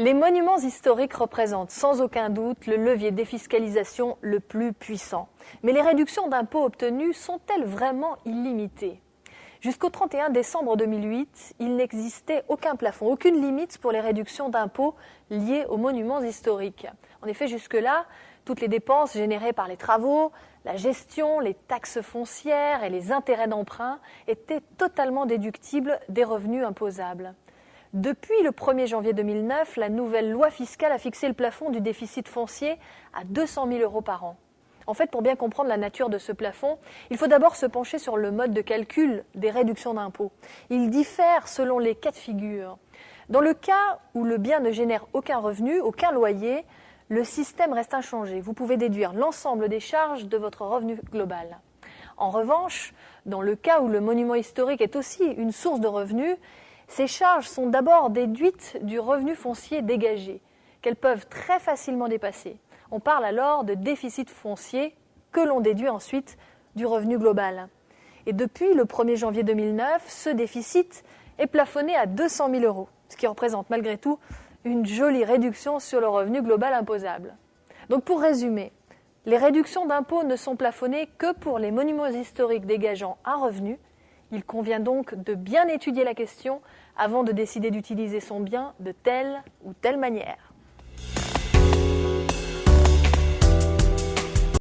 Les monuments historiques représentent sans aucun doute le levier de défiscalisation le plus puissant. Mais les réductions d'impôts obtenues sont-elles vraiment illimitées ? Jusqu'au 31 décembre 2008, il n'existait aucun plafond, aucune limite pour les réductions d'impôts liées aux monuments historiques. En effet, jusque-là, toutes les dépenses générées par les travaux, la gestion, les taxes foncières et les intérêts d'emprunt étaient totalement déductibles des revenus imposables. Depuis le 1er janvier 2009, la nouvelle loi fiscale a fixé le plafond du déficit foncier à 200 000 € par an. En fait, pour bien comprendre la nature de ce plafond, il faut d'abord se pencher sur le mode de calcul des réductions d'impôts. Il diffère selon les cas de figure. Dans le cas où le bien ne génère aucun revenu, aucun loyer, le système reste inchangé. Vous pouvez déduire l'ensemble des charges de votre revenu global. En revanche, dans le cas où le monument historique est aussi une source de revenus, ces charges sont d'abord déduites du revenu foncier dégagé, qu'elles peuvent très facilement dépasser. On parle alors de déficit foncier que l'on déduit ensuite du revenu global. Et depuis le 1er janvier 2009, ce déficit est plafonné à 200 000 €, ce qui représente malgré tout une jolie réduction sur le revenu global imposable. Donc pour résumer, les réductions d'impôts ne sont plafonnées que pour les monuments historiques dégageant un revenu. Il convient donc de bien étudier la question avant de décider d'utiliser son bien de telle ou telle manière.